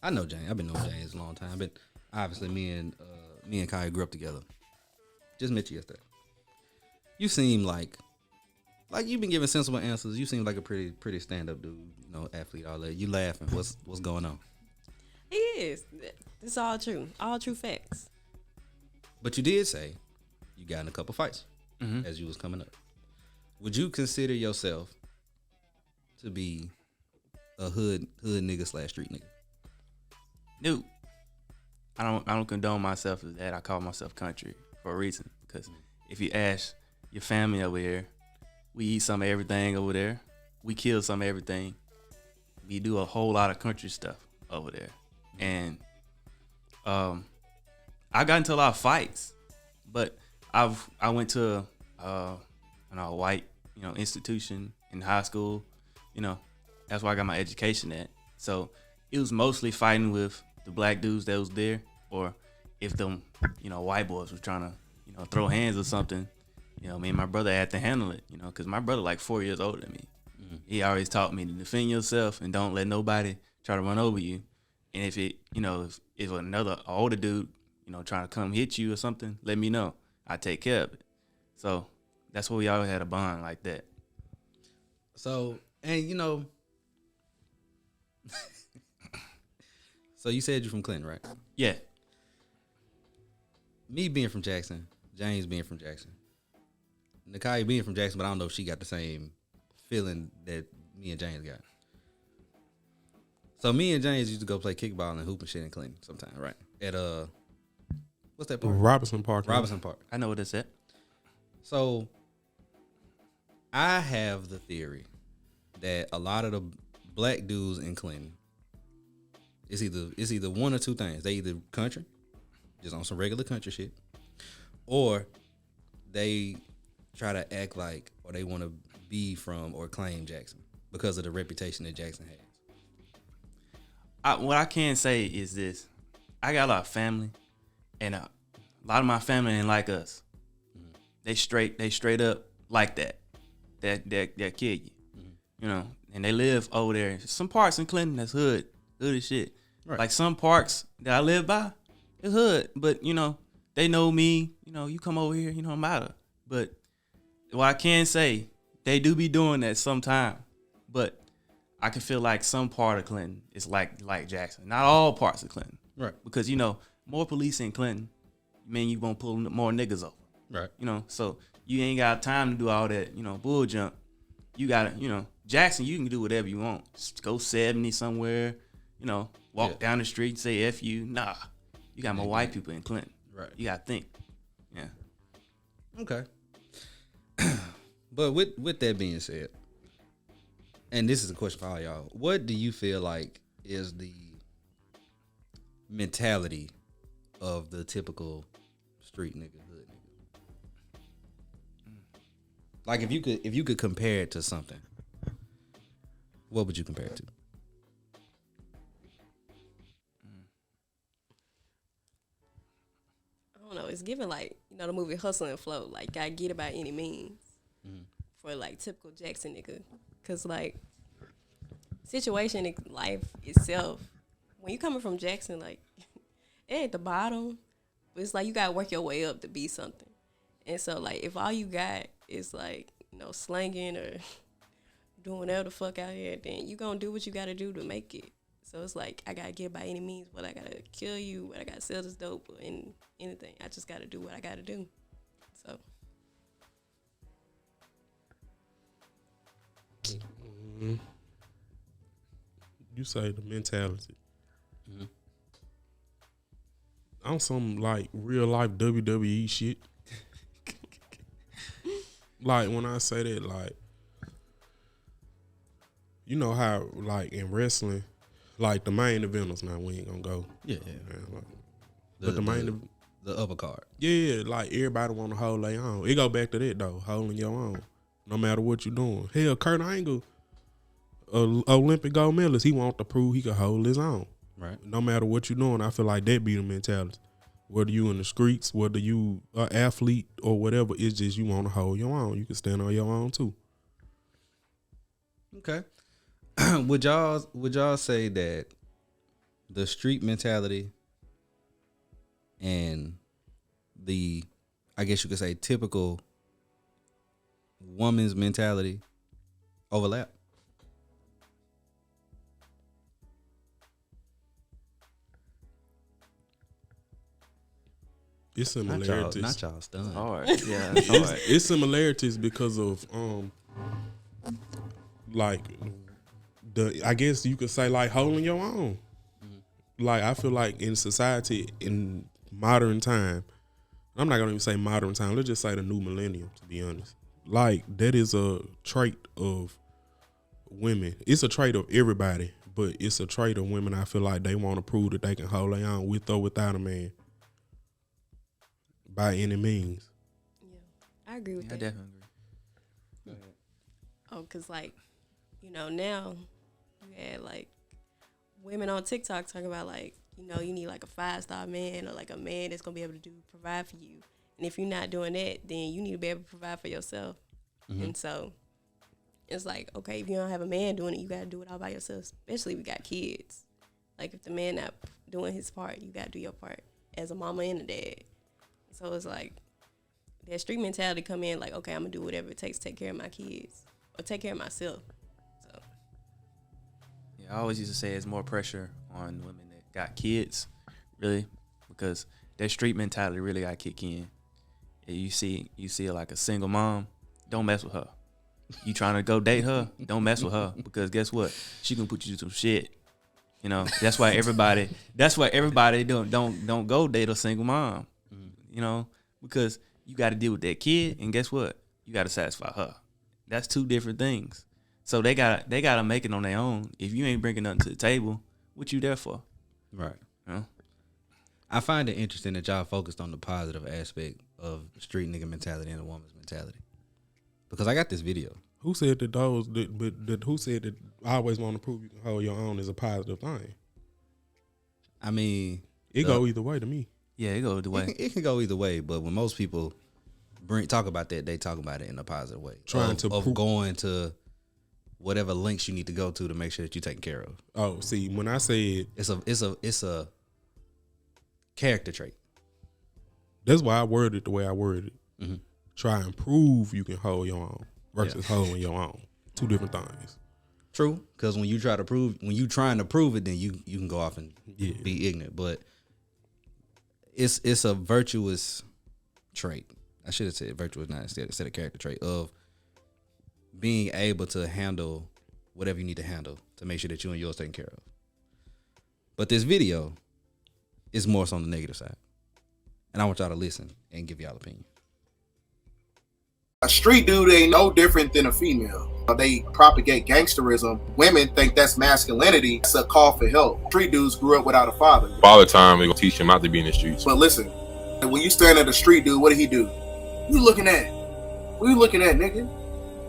I know James. I've been knowing James a long time. But obviously, me and Kai grew up together. Just met you yesterday. You seem like you've been giving sensible answers. You seem like a pretty stand up dude. You know, athlete, all that. You laughing? What's going on? He is. It's all true. All true facts. But you did say you got in a couple fights as you was coming up. Would you consider yourself to be a hood nigga / street nigga? Dude, I don't condone myself as that. I call myself country for a reason. Because if you ask your family over here, we eat some of everything over there. We kill some of everything. We do a whole lot of country stuff over there. And I got into a lot of fights, but I went to a white institution in high school. That's where I got my education at. So it was mostly fighting with the black dudes that was there, or if them white boys was trying to throw hands or something. Me and my brother had to handle it. Because my brother like 4 years older than me. Mm-hmm. He always taught me to defend yourself and don't let nobody try to run over you. And if it if another older dude trying to come hit you or something, let me know. I take care of it. So that's why we always had a bond like that. So, and so you said you're from Clinton, right? Yeah. Me being from Jackson, James being from Jackson, Nakai being from Jackson, but I don't know if she got the same feeling that me and James got. So me and James used to go play kickball and hoop and shit in Clinton sometime, right? At what's that park? Robinson Park. Robinson Park. I know what it's at. So I have the theory that a lot of the black dudes in Clinton, it's either one or two things. They either country, just on some regular country shit, or they try to act like, or they want to be from or claim Jackson because of the reputation that Jackson has. What I can say is this: I got a lot of family, and a lot of my family ain't like us. Mm-hmm. They straight up like that kill you, and they live over there. Some parts in Clinton that's hood as shit. Right. Like some parks that I live by, it's hood, but they know me. You come over here, I'm out of. But what I can say, they do be doing that sometime, but I can feel like some part of Clinton is like Jackson. Not all parts of Clinton. Right. Because, more police in Clinton, mean you won't pull more niggas over. Right. So you ain't got time to do all that, bull jump. You got to, Jackson, you can do whatever you want. Just go 70 somewhere, walk down the street, say F you. Nah. You got more white people in Clinton. Right. You got to think. Yeah. Okay. But with that being said, and this is a question for all y'all, what do you feel like is the mentality of the typical street nigga, hood nigga? Like if you could compare it to something, what would you compare it to? I don't know. It's given like the movie Hustle and Flow. Like, gotta get it by any means for like typical Jackson nigga. Cause like situation in life itself, when you coming from Jackson, like it ain't the bottom, but it's like you gotta work your way up to be something. And so like if all you got is like slanging or doing whatever the fuck out here, then you gonna do what you gotta do to make it. So it's like I gotta get by any means. Whether I gotta kill you, whether I gotta sell this dope, or anything, I just gotta do what I gotta do. So. You say the mentality. Mm-hmm. On some like real life WWE shit. Like when I say that, like how like in wrestling, like the main eventers. Now we ain't gonna go. Yeah. Like, but the upper card. Yeah, like everybody want to hold their own. It go back to that though, holding your own, no matter what you doing. Hell, Kurt Angle, Olympic gold medalist, he want to prove he can hold his own. Right. No matter what you doing, I feel like that be the mentality. Whether you in the streets, whether you an athlete or whatever, it's just you want to hold your own. You can stand on your own too. Okay. Would y'all say that the street mentality and the, I guess you could say, typical woman's mentality overlap? It's similarities. Not y'all stunned. Hard. Yeah, it's hard. It's similarities because of like I guess you could say like holding your own. Like I feel like in society in modern time, I'm not gonna even say modern time, let's just say the new millennium, to be honest. Like that is a trait of women. It's a trait of everybody, but it's a trait of women. I feel like they want to prove that they can hold their own with or without a man. By any means. Yeah, I agree with I that. definitely agree. Oh, because, like, you know, now you had, like, women on TikTok talking about, like, you know, you need, like, a 5-star man or, like, a man that's going to be able to provide for you. And if you're not doing that, then you need to be able to provide for yourself. Mm-hmm. And so it's like, okay, if you don't have a man doing it, you got to do it all by yourself, especially if we got kids. Like, if the man not doing his part, you got to do your part as a mama and a dad. So it's like that street mentality come in like, okay, I'm going to do whatever it takes to take care of my kids or take care of myself. So Yeah, I always used to say it's more pressure on women that got kids, really, because that street mentality really got to kick in. And you see like a single mom, don't mess with her. You trying to go date her, don't mess with her, because guess what? She gonna put you through some shit. You know, that's why everybody don't go date a single mom. You know, because you got to deal with that kid, and guess what? You got to satisfy her. That's two different things. So they gotta make it on their own. If you ain't bringing nothing to the table, what you there for? Right. You know? I find it interesting that y'all focused on the positive aspect of street nigga mentality and a woman's mentality, because I got this video. Who said that who said that I always want to prove you can hold your own is a positive thing? I mean, it go either way to me. Yeah, it goes the way. It can go either way, but when most people talk about that, they talk about it in a positive way. Trying of going to whatever lengths you need to go to make sure that you're taken care of. Oh, see, when I said it's a character trait. That's why I worded it the way I worded it. Mm-hmm. Try and prove you can hold your own versus holding your own. Two different things. True, because when you trying to prove it, then you can go off and be ignorant. But it's a virtuous trait. I should have said virtuous, not instead of character trait of being able to handle whatever you need to handle to make sure that you and yours taken care of. But this video is more so on the negative side, and I want y'all to listen and give y'all opinion. A street dude ain't no different than a female. They propagate gangsterism. Women think that's masculinity. It's a call for help. Street dudes grew up without a father. Father time, we gonna teach him not to be in the streets. But listen, when you staring at a street dude, what did he do? You looking at? What you looking at, nigga?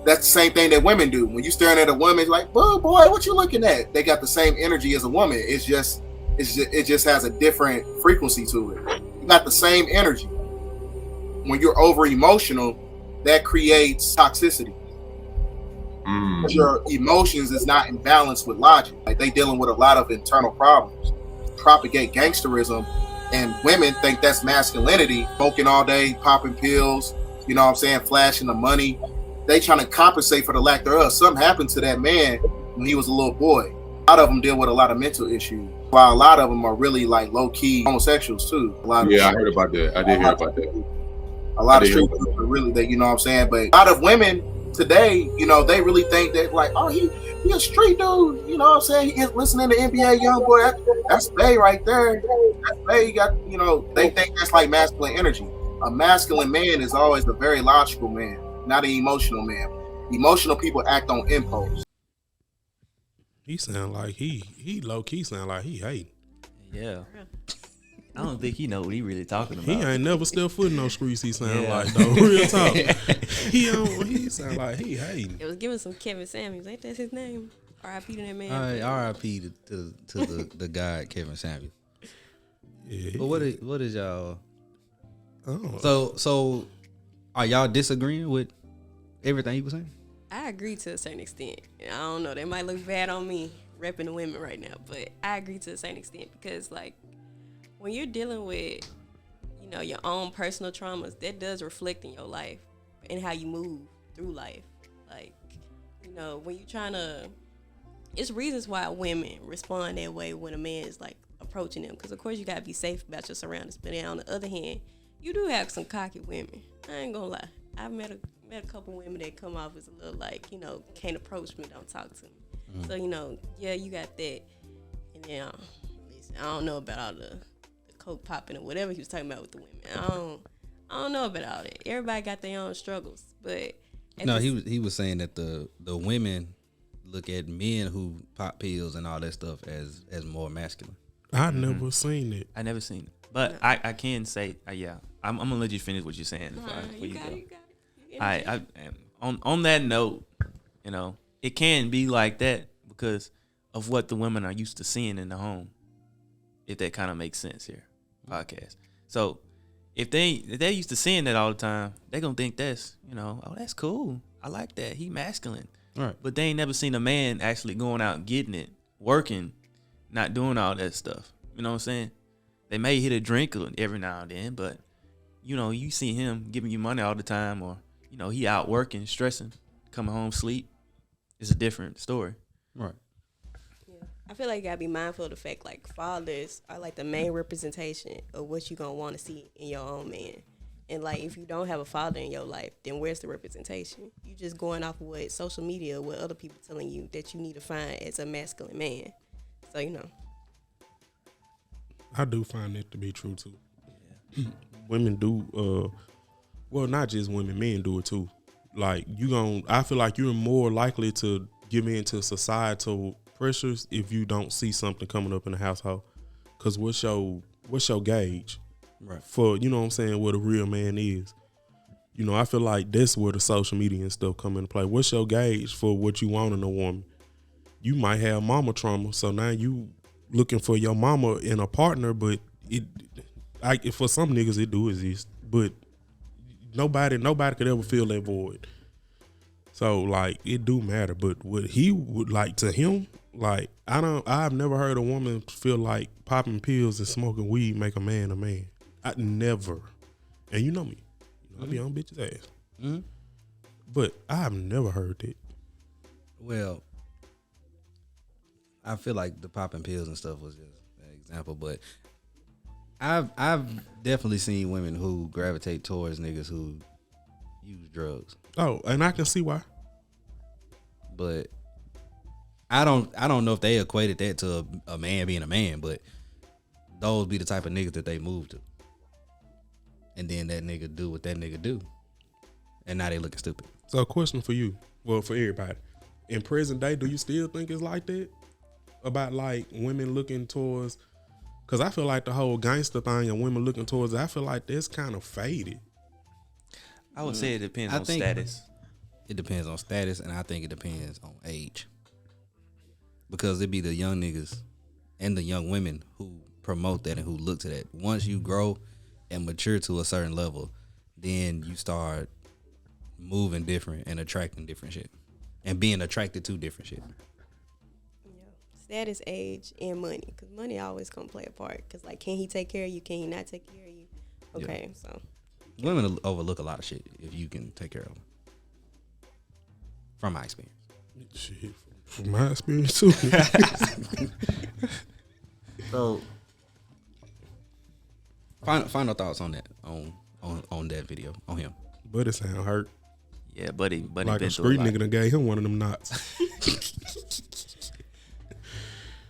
That's the same thing that women do. When you staring at a woman, it's like, oh boy, what you looking at? They got the same energy as a woman. It just has a different frequency to it. You got the same energy. When you're over emotional, that creates toxicity. Your emotions is not in balance with logic. Like they dealing with a lot of internal problems. Propagate gangsterism, and women think that's masculinity. Smoking all day, popping pills, you know what I'm saying, flashing the money. They trying to compensate for the lack thereof. Something happened to that man when he was a little boy. A lot of them deal with a lot of mental issues, while a lot of them are really like low-key homosexuals too. A lot of I heard about that. I did hear about that. A lot of street people are really that, you know what I'm saying? But a lot of women today, you know, they really think that like, oh, he a street dude, you know what I'm saying? He's listening to NBA Youngboy. That's Bay right there. That's Bay. Got, you know, they think that's like masculine energy. A masculine man is always a very logical man, not an emotional man. Emotional people act on impulse. He sound like he low key sound like he hating. Yeah. I don't think he know what he really talking about. He ain't never stepped foot in no streets. He sound like though. Real talk. He sound like he hating. it was giving some Kevin Samuels. Ain't that his name? R.I.P. to that man. All right, R.I.P. to the guy Kevin Samuels. Yeah. But what is y'all? Oh. So are y'all disagreeing with everything he was saying? I agree to a certain extent. I don't know. They might look bad on me. repping the women right now, but I agree to a certain extent because like when you're dealing with, you know, your own personal traumas, that does reflect in your life and how you move through life. Like, you know, when you're trying to, it's reasons why women respond that way when a man is like approaching them. Because of course you gotta be safe about your surroundings. But then on the other hand, you do have some cocky women. I ain't gonna lie. I've met a couple women that come off as a little like, you know, can't approach me, don't talk to me. So, you know, yeah, you got that. And then, listen, I don't know about all the coke popping or whatever he was talking about with the women. I don't know about all that. Everybody got their own struggles. But no, he was saying that the women look at men who pop pills and all that stuff as more masculine. I never seen it. I never seen it, but I can say, yeah. I'm gonna let you finish what you're saying. You got it. I on that note, you know, it can be like that because of what the women are used to seeing in the home. If that kind of makes sense here, podcast. So if they're used to seeing that all the time, they're gonna think that's, you know, oh, that's cool. I like that. He masculine. Right. But they ain't never seen a man actually going out and getting it, working, not doing all that stuff. You know what I'm saying? They may hit a drink every now and then, but, you know, you see him giving you money all the time, or, you know, he out working, stressing, coming home, sleep. It's a different story. Right. Yeah. I feel like you gotta be mindful of the fact like fathers are like the main representation of what you gonna want to see in your own man. And like if you don't have a father in your life, then where's the representation? You just going off of what social media, what other people telling you that you need to find as a masculine man. So, you know. I do find that to be true too. Yeah. Women do, well, not just women, men do it too. Like I feel like you're more likely to give in to societal pressures if you don't see something coming up in the household. Cause what's your gauge? Right. For, you know what I'm saying, what a real man is. You know, I feel like that's where the social media and stuff come into play. What's your gauge for what you want in a woman? You might have mama trauma, so now you looking for your mama in a partner, but for some niggas it do exist, but nobody could ever fill that void. So like it do matter, but what he would like to him, like I've never heard a woman feel like popping pills and smoking weed make a man a man. I never. And you know me. I be on bitches' ass. Mm-hmm. But I've never heard that. Well, I feel like the popping pills and stuff was just an example, but I've definitely seen women who gravitate towards niggas who use drugs. Oh, and I can see why. But I don't know if they equated that to a man being a man, but those be the type of niggas that they move to. And then that nigga do what that nigga do. And now they looking stupid. So a question for you, well, for everybody. In present day, do you still think it's like that? About like women looking towards, because I feel like the whole gangster thing and women looking towards, I feel like that's kind of faded. I would say it depends on status. It depends on status, and I think it depends on age. Because it be the young niggas and the young women who promote that and who look to that. Once you grow and mature to a certain level, then you start moving different and attracting different shit. And being attracted to different shit. Status, age, and money. Because money always gonna play a part. Because, like, can he take care of you? Can he not take care of you? Okay, yeah. So. Women overlook a lot of shit if you can take care of them. From my experience. Shit, from my experience, too. So, final thoughts on that, on that video, on him. Buddy sound hurt. Yeah, buddy like a street nigga done gave him one of them knots.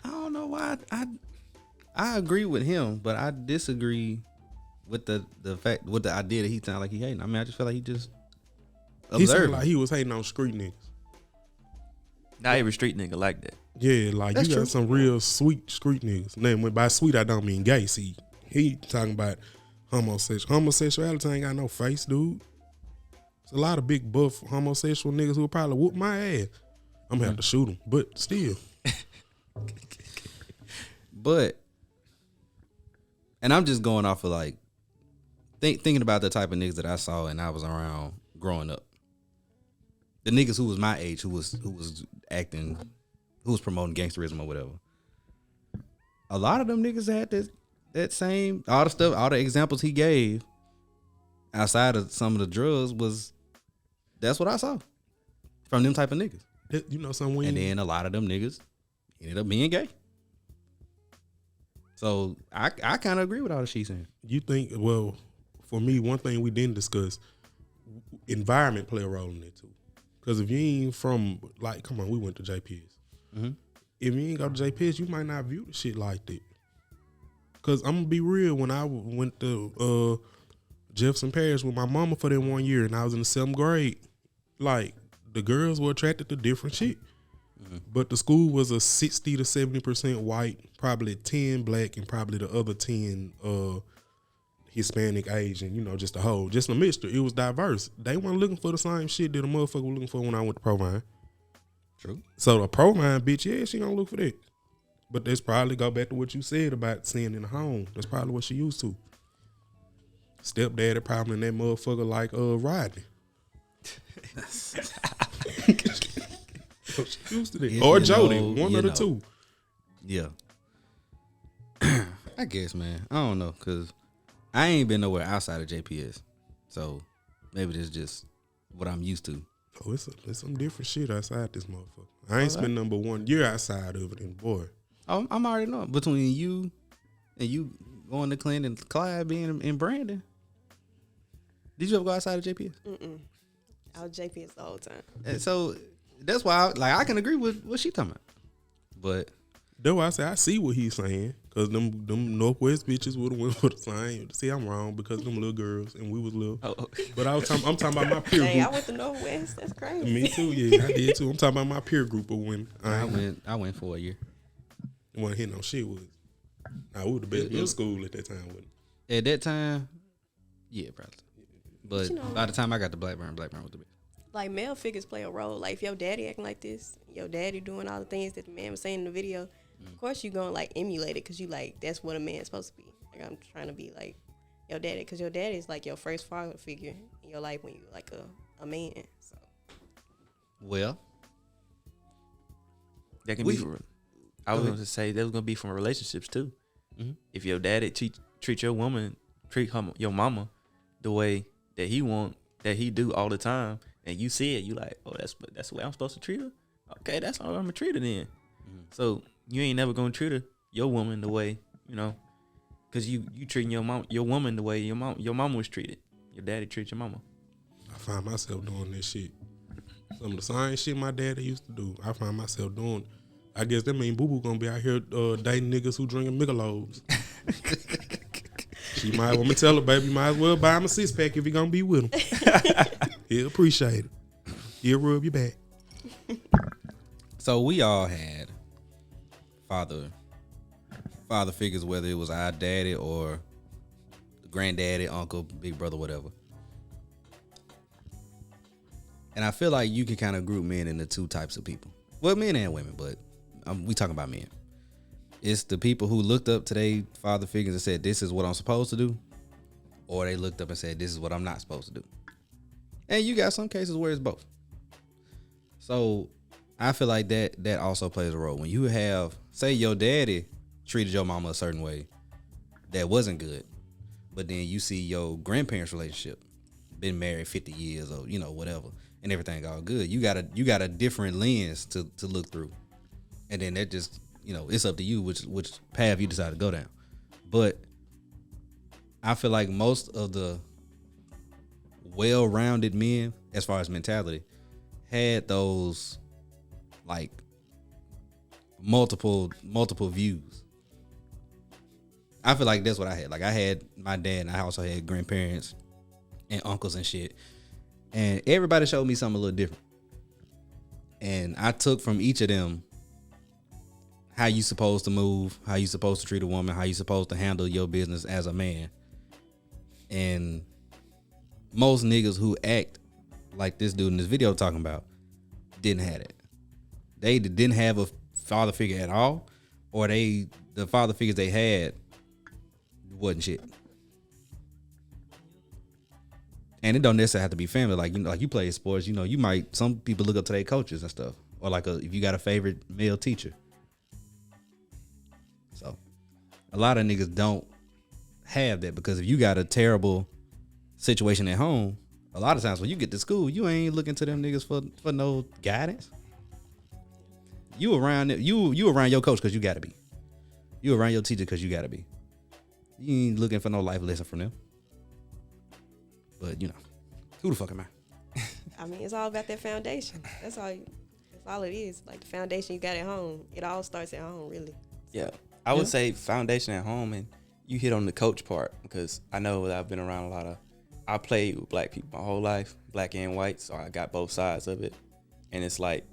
I don't know why I agree with him, but I disagree with the fact, with the idea that he sounded like he hating. I mean, I just feel like he just he sounded like he was hating on street niggas. Not every street nigga like that. Yeah, like That's you got true. some real sweet street niggas. Now, by sweet I don't mean gay. See, he talking about homosexuality ain't got no face, dude. There's a lot of big buff homosexual niggas who will probably whoop my ass. I'm gonna have to shoot them, but still. But, and I'm just going off of like thinking about the type of niggas that I saw and I was around growing up. The niggas who was my age, who was acting who was promoting gangsterism or whatever. A lot of them niggas had that same all the examples he gave outside of some of the drugs that's what I saw from them type of niggas. You know something. And then a lot of them niggas ended up being gay. So I kind of agree with all the she's saying. You think, well, for me, one thing we didn't discuss, environment play a role in it too. Because if you ain't from, like, come on, we went to JPS. Mm-hmm. If you ain't go to JPS, you might not view the shit like that. Because I'm going to be real, when I went to Jefferson Parish with my mama for that 1 year and I was in the 7th grade, like, the girls were attracted to different shit. Mm-hmm. But the school was a 60 to 70% white, probably 10 black, and probably the other 10 Hispanic, Asian, just a mixture. It was diverse. They weren't looking for the same shit that a motherfucker was looking for when I went to Provine. True. So the Provine bitch, yeah, she gonna look for that. But that's probably go back to what you said about seeing in the home. That's probably what she used to. Stepdaddy probably in that motherfucker like Rodney. She used to that. Or Jody, one of the two. Yeah. I guess, man. I don't know, because I ain't been nowhere outside of JPS. So maybe this is just what I'm used to. Oh, it's some different shit outside this motherfucker. I ain't spent number 1 year outside of it, and boy. Oh, I'm already knowing. Between you and you going to Clinton and Clyde being in Brandon. Did you ever go outside of JPS? Mm-mm. I was JPS the whole time. And so that's why I can agree with what she talking about. But that's why I say I see what he's saying. Cause them Northwest bitches would have went for the same. See, I'm wrong because them little girls and we was little. Oh. But I'm talking about my peer group. Hey, I went to Northwest. That's crazy. Me too. Yeah, I did too. I'm talking about my peer group of when I went for a year. Wasn't hitting no shit with. I was the best in school at that time. Wasn't it? At that time, yeah, probably. But by the time I got to Blackburn was the best. Like, male figures play a role. Like, if your daddy acting like this, your daddy doing all the things that the man was saying in the video, of course you gonna like emulate it because you like that's what a man's supposed to be. Like, I'm trying to be like your daddy because your daddy is like your first father figure in your life when you like a man. So, well, that can be. I was going to say that was going to be from relationships too. Mm-hmm. If your daddy treat your woman, your mama the way that he do all the time, and you see it, you like, oh, that's the way I'm supposed to treat her. Okay, that's how I'm gonna treat her then. Mm-hmm. So you ain't never gonna treat your woman the way because you treating your woman the way your mama was treated. Your daddy treat your mama. I find myself doing this shit. Some of the same shit my daddy used to do. I find myself doing. I guess that mean Boo Boo gonna be out here dating niggas who drinking Michelob's. She might want me to tell her, baby, might as well buy him a 6-pack if he gonna be with him. He'll appreciate it. He'll rub your back. So we all had father figures, whether it was our daddy or granddaddy, uncle, big brother, whatever. And I feel like you can kind of group men into two types of people. Well, men and women, but we talking about men. It's the people who looked up to their father figures and said, this is what I'm supposed to do. Or they looked up and said, this is what I'm not supposed to do. And you got some cases where it's both. So I feel like that also plays a role. When you have, say your daddy treated your mama a certain way that wasn't good, but then you see your grandparents' relationship, been married 50 years or, whatever, and everything all good. You got a different lens to look through. And then that just, it's up to you which path you decide to go down. But I feel like most of the well-rounded men, as far as mentality, had those like multiple views. I feel like that's what I had. Like, I had my dad, and I also had grandparents and uncles and shit. And everybody showed me something a little different. And I took from each of them how you supposed to move, how you supposed to treat a woman, how you supposed to handle your business as a man. And most niggas who act like this dude in this video talking about didn't have it. They didn't have a father figure at all, or the father figures they had wasn't shit. And it don't necessarily have to be family. Like, you play sports, you might, some people look up to their coaches and stuff, or like if you got a favorite male teacher. So a lot of niggas don't have that, because if you got a terrible situation at home, a lot of times when you get to school, you ain't looking to them niggas for no guidance. You around your coach because you gotta be. You around your teacher because you gotta be. You ain't looking for no life lesson from them. But who the fuck am I? I mean, it's all about that foundation. That's all it is. Like the foundation you got at home. It all starts at home, really. Yeah. I would say foundation at home, and you hit on the coach part, because I know that I've been around I played with black people my whole life, black and white, so I got both sides of it. And it's like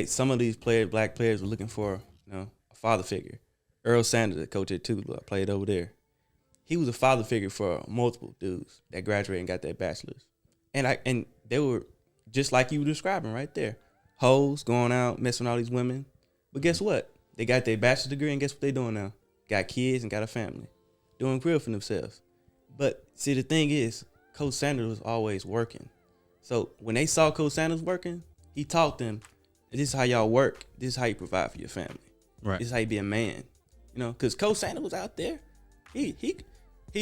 some of these black players were looking for, a father figure. Earl Sanders, the coach at Tula, played over there. He was a father figure for multiple dudes that graduated and got their bachelors. And they were just like you were describing right there. Hoes, going out, messing with all these women. But guess what? They got their bachelor's degree, and guess what they doing now? Got kids and got a family. Doing real for themselves. But see, the thing is, Coach Sanders was always working. So when they saw Coach Sanders working, he taught them, this is how y'all work. This is how you provide for your family. Right. This is how you be a man. Because Coach Sanders was out there. He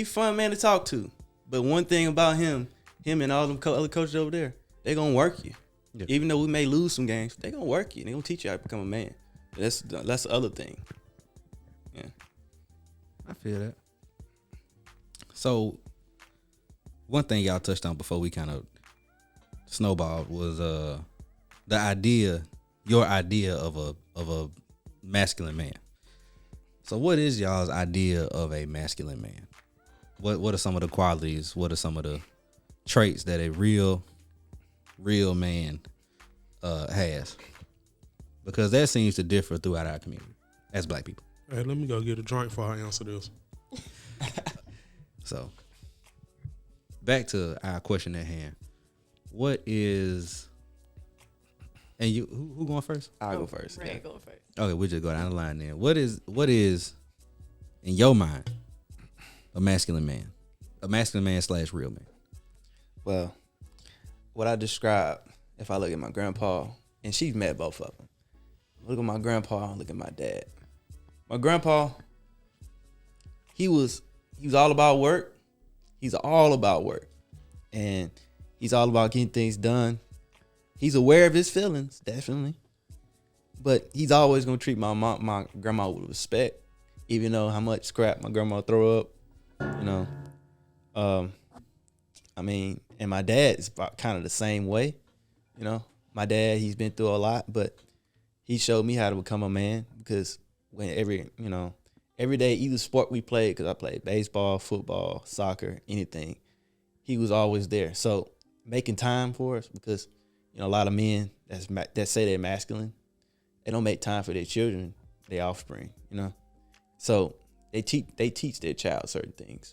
fun man to talk to. But one thing about him and all them other coaches over there, they gonna work you. Yeah. Even though we may lose some games, they gonna work you. They gonna teach you how to become a man. That's the other thing. Yeah. I feel that. So one thing y'all touched on before we kind of snowballed was your idea of a masculine man. So what is y'all's idea of a masculine man? What are some of the qualities? What are some of the traits that a real man has? Because that seems to differ throughout our community as black people. Hey, let me go get a drink before I answer this. So back to our question at hand. What is, and you who going first? I'll go first. Ray going first. Okay, we'll just go down the line then. What is in your mind a masculine man? A masculine man / real man. Well, what I describe, if I look at my grandpa, and she's met both of them. Look at my grandpa, look at my dad. My grandpa, he was all about work. He's all about work. And he's all about getting things done. He's aware of his feelings, definitely. But he's always gonna treat my grandma with respect, even though how much scrap my grandma throw up, and my dad is about kind of the same way, My dad, he's been through a lot, but he showed me how to become a man, because when every day, either sport we played, because I played baseball, football, soccer, anything, he was always there. So making time for us, because a lot of men that say they're masculine, they don't make time for their children, their offspring, So they teach their child certain things,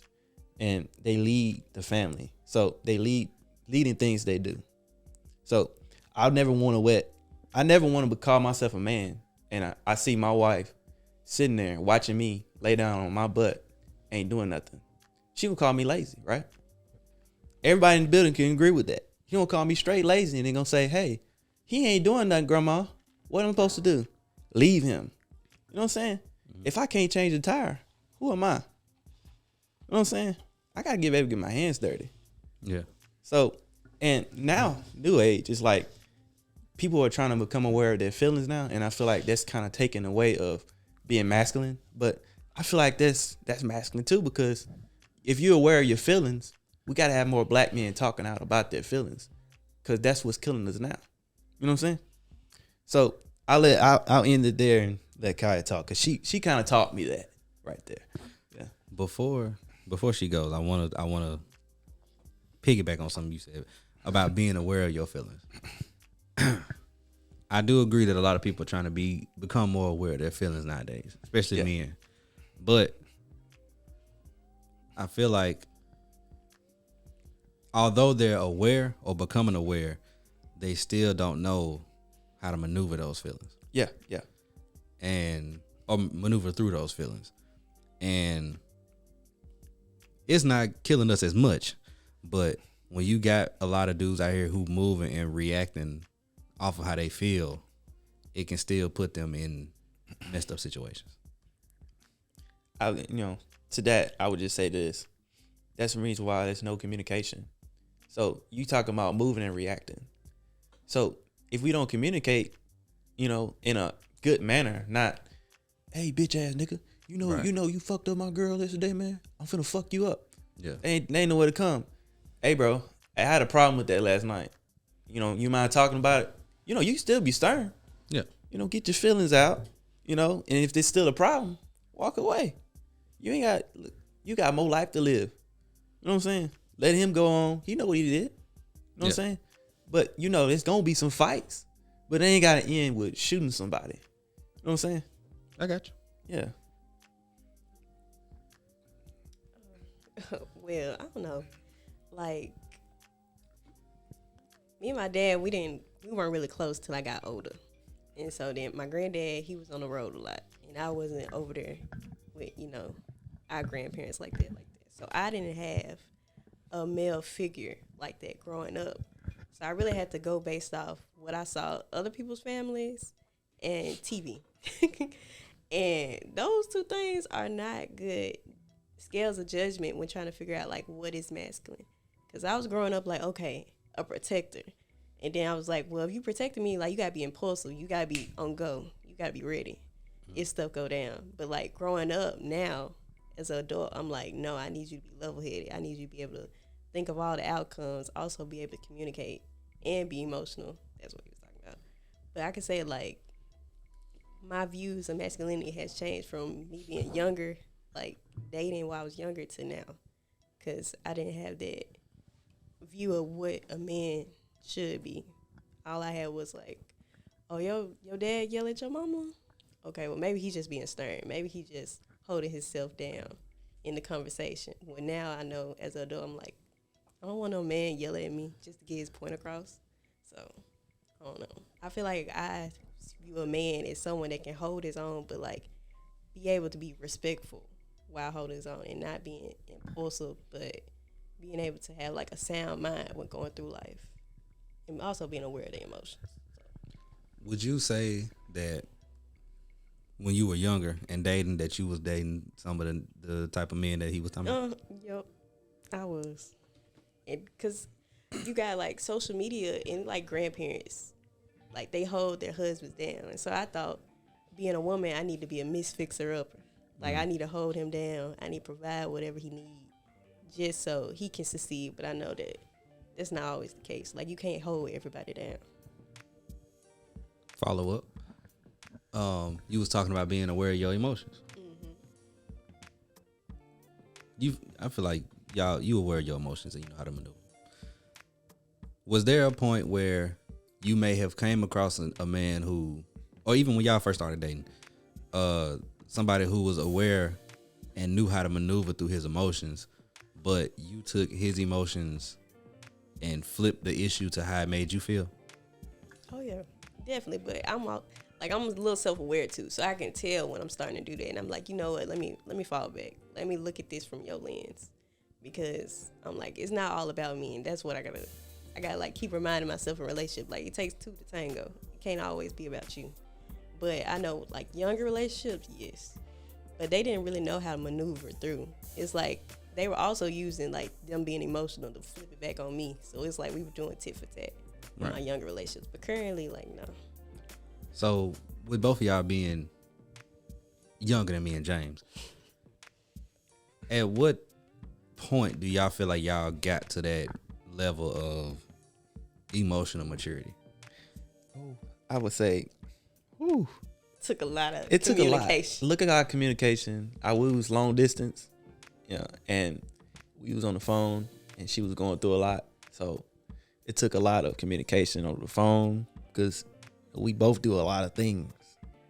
and they lead the family. So they leading things they do. So I never want to call myself a man, and I see my wife sitting there watching me lay down on my butt, ain't doing nothing. She would call me lazy, right? Everybody in the building can agree with that. You don't call me straight lazy, and they're gonna say, "Hey, he ain't doing nothing, Grandma. What am I supposed to do? Leave him." You know what I'm saying? Mm-hmm. If I can't change the tire, who am I? You know what I'm saying? I gotta get my hands dirty. Yeah. So, and now, new age, it's like people are trying to become aware of their feelings now, and I feel like that's kind of taken away of being masculine. But I feel like that's masculine too, because if you're aware of your feelings, we gotta have more black men talking out about their feelings, because that's what's killing us now. You know what I'm saying? So I'll end it there and let Kaya talk, because she kind of taught me that right there. Yeah. Before she goes, I wanna piggyback on something you said about being aware of your feelings. I do agree that a lot of people are trying to become more aware of their feelings nowadays, especially men. But I feel like although they're aware or becoming aware, they still don't know how to maneuver those feelings. Yeah. Or maneuver through those feelings. And it's not killing us as much, but when you got a lot of dudes out here who moving and reacting off of how they feel, it can still put them in messed up situations. To that, I would just say this. That's the reason why there's no communication. So you talking about moving and reacting. So if we don't communicate, in a good manner, not, hey, bitch ass nigga, Right. you fucked up my girl yesterday, man. I'm finna fuck you up. Yeah. They ain't nowhere to come. Hey, bro, I had a problem with that last night. You mind talking about it? You can still be stern. Yeah. Get your feelings out. And if there's still a problem, walk away. You got more life to live. You know what I'm saying? Let him go on. He know what he did. You know what I'm saying? But there's gonna be some fights, but it ain't gotta end with shooting somebody. You know what I'm saying? I got you. Yeah. Well, I don't know. Like, me and my dad, we weren't really close till I got older. And so then my granddad, he was on the road a lot. And I wasn't over there with, our grandparents like that. So I didn't have a male figure like that growing up. So I really had to go based off what I saw other people's families and TV. And those two things are not good scales of judgment when trying to figure out, like, what is masculine. Because I was growing up like, okay, a protector. And then I was like, well, if you protected me, like, you got to be impulsive. You got to be on go. You got to be ready if stuff go down. But, like, growing up now as an adult, I'm like, no, I need you to be level-headed. I need you to be able to think of all the outcomes, also be able to communicate and be emotional. That's what he was talking about. But I can say, like, my views of masculinity has changed from me being younger, like, dating while I was younger, to now. Because I didn't have that view of what a man should be. All I had was like, oh, your dad yell at your mama? Okay, well, maybe he's just being stern. Maybe he just holding himself down in the conversation. Well, now I know as an adult, I'm like, I don't want no man yelling at me just to get his point across. So, I don't know. I feel like I view a man as someone that can hold his own, but, like, be able to be respectful while holding his own and not being impulsive, but being able to have, like, a sound mind when going through life. And also being aware of their emotions. So. Would you say that when you were younger and dating, that you was dating some of the type of men that he was talking about? Yep, I was. Because you got, like, social media and, like, grandparents. Like, they hold their husbands down. And so I thought, being a woman, I need to be a misfixer-upper. Like, I need to hold him down. I need to provide whatever he needs just so he can succeed. But I know that that's not always the case. Like, you can't hold everybody down. Follow up. You was talking about being aware of your emotions. I feel like you aware of your emotions and you know how to maneuver. Was there a point where you may have came across a man who, or even when y'all first started dating, somebody who was aware and knew how to maneuver through his emotions, but you took his emotions and flipped the issue to how it made you feel? Oh, yeah, definitely. But I'm a little self-aware, too, so I can tell when I'm starting to do that. And I'm like, you know what, let me fall back. Let me look at this from your lens. Because I'm like, it's not all about me, and that's what I gotta like keep reminding myself in a relationship. Like, it takes two to tango. It can't always be about you. But I know, like, younger relationships, yes. But they didn't really know how to maneuver through. It's like they were also using, like, them being emotional to flip it back on me. So it's like we were doing tit for tat in my younger relationships. But currently, like, no. So with both of y'all being younger than me and James, at what point do y'all feel like y'all got to that level of emotional maturity? I would say, Took a lot of it took a lot. communication. Look at our communication. We was long distance, and we was on the phone, and she was going through a lot. So it took a lot of communication over the phone because we both do a lot of things,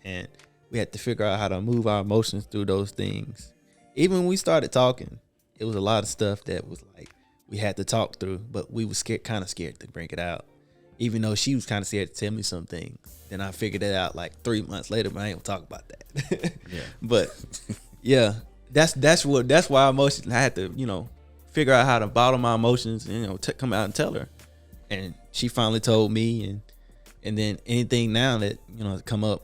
and we had to figure out how to move our emotions through those things. Even when we started talking, it was a lot of stuff that was like we had to talk through, but we was kind of scared to bring it out. Even though she was kind of scared to tell me some things. Then I figured it out like 3 months later, but I ain't gonna talk about that. Yeah. But yeah, that's why emotions. I had to, figure out how to bottle my emotions and come out and tell her. And she finally told me, and And then anything now that, come up,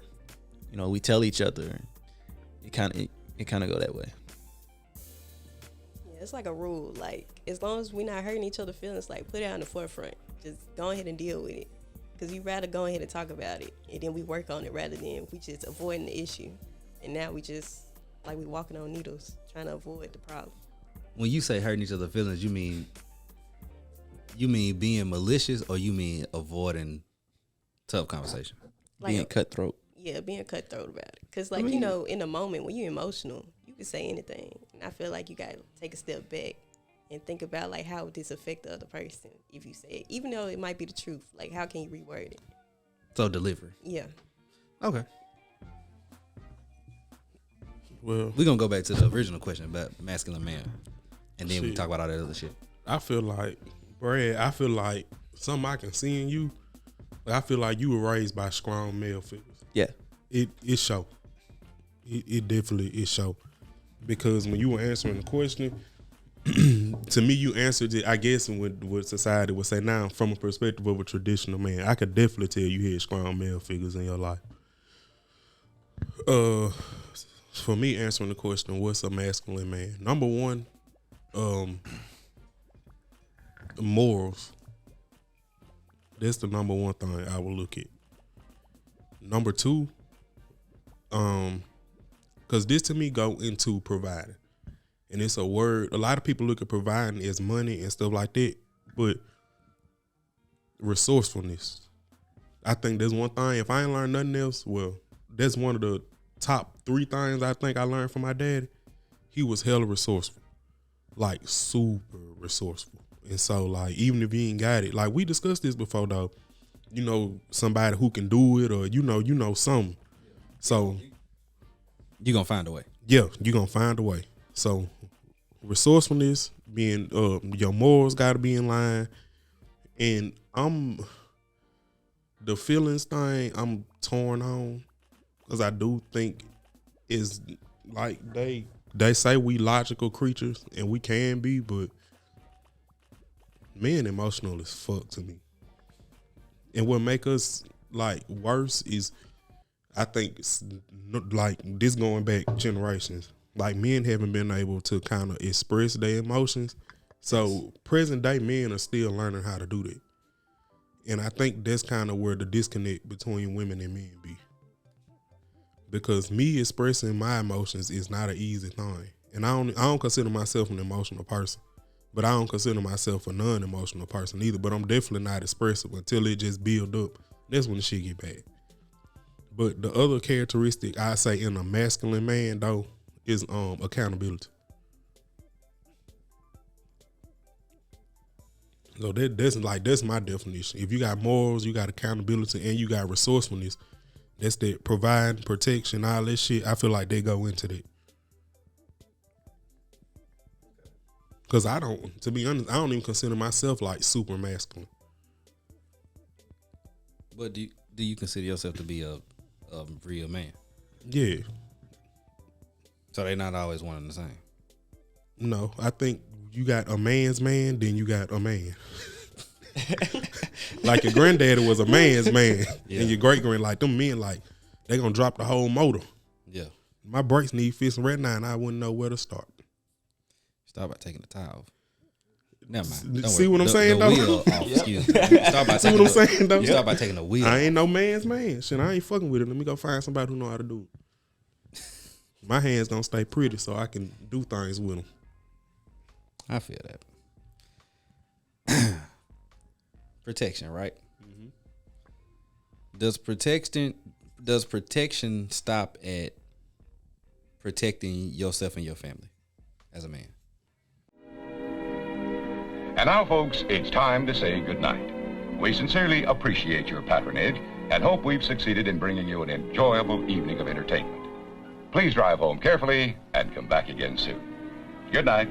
we tell each other. It kind of go that way. Yeah, it's like a rule. Like, as long as we're not hurting each other's feelings, like, put it on the forefront. Just go ahead and deal with it. Because you rather go ahead and talk about it, and then we work on it rather than we just avoiding the issue. And now we just, like, we walking on needles, trying to avoid the problem. When you say hurting each other's feelings, you mean being malicious, or you mean avoiding tough conversation? Like Being cutthroat. Yeah, being cutthroat about it. Because, like, in the moment when you're emotional, you can say anything. And I feel like you got to take a step back and think about, like, how would this affect the other person if you say it? Even though it might be the truth. Like, how can you reword it? So delivery. Yeah. Okay. Well, We're going to go back to the original question about masculine man. And then we talk about all that other shit. I feel like, Brad, something I can see in you, I feel like you were raised by strong male figures. Yeah. It show. It definitely is show. Because when you were answering the question, to me, you answered it, I guess, in what society would say now, from a perspective of a traditional man. I could definitely tell you had strong male figures in your life. For me, answering the question, what's a masculine man? Number one, morals. That's the number one thing I will look at. Number two, because this to me go into providing. And it's a word, a lot of people look at providing as money and stuff like that, but resourcefulness. I think there's one thing, if I ain't learned nothing else, well, that's one of the top 3 things I think I learned from my daddy. He was hella resourceful, like super resourceful. And so, like, even if you ain't got it, like we discussed this before though, somebody who can do it, or you know something. So You're going to find a way. Yeah, you're going to find a way. So resourcefulness, being your morals got to be in line. And the feelings thing I'm torn on, because I do think is like they say we logical creatures, and we can be, but men emotional as fuck to me. And what make us like worse is, I think it's like this going back generations. Like, men haven't been able to kind of express their emotions. So present day men are still learning how to do that. And I think that's kind of where the disconnect between women and men be. Because me expressing my emotions is not an easy thing. And I don't consider myself an emotional person. But I don't consider myself a non-emotional person either. But I'm definitely not expressive until it just build up. That's when the shit get bad. But the other characteristic I say in a masculine man though is accountability. So that's my definition. If you got morals, you got accountability, and you got resourcefulness, that's that provide, protection, all that shit. I feel like they go into that. Cause to be honest, I don't even consider myself like super masculine. But do you consider yourself to be a real man? Yeah. So they not always one and the same. No, I think you got a man's man, then you got a man. Like your granddaddy was a man's man, and your great grand, like them men, like they gonna drop the whole motor. Yeah. My brakes need fixing right now, and I wouldn't know where to start. Start by taking the tire off. Never mind. Don't See worry. what I'm saying, though? Wheel off, excuse me. Start by See taking what I'm saying, though? You start by taking the wheel. I ain't no man's man. Shit, I ain't fucking with it. Let me go find somebody who know how to do it. My hands gonna stay pretty so I can do things with them. I feel that. Protection, right? Mm-hmm. Does protection stop at protecting yourself and your family as a man? And now, folks, it's time to say goodnight. We sincerely appreciate your patronage and hope we've succeeded in bringing you an enjoyable evening of entertainment. Please drive home carefully and come back again soon. Good night.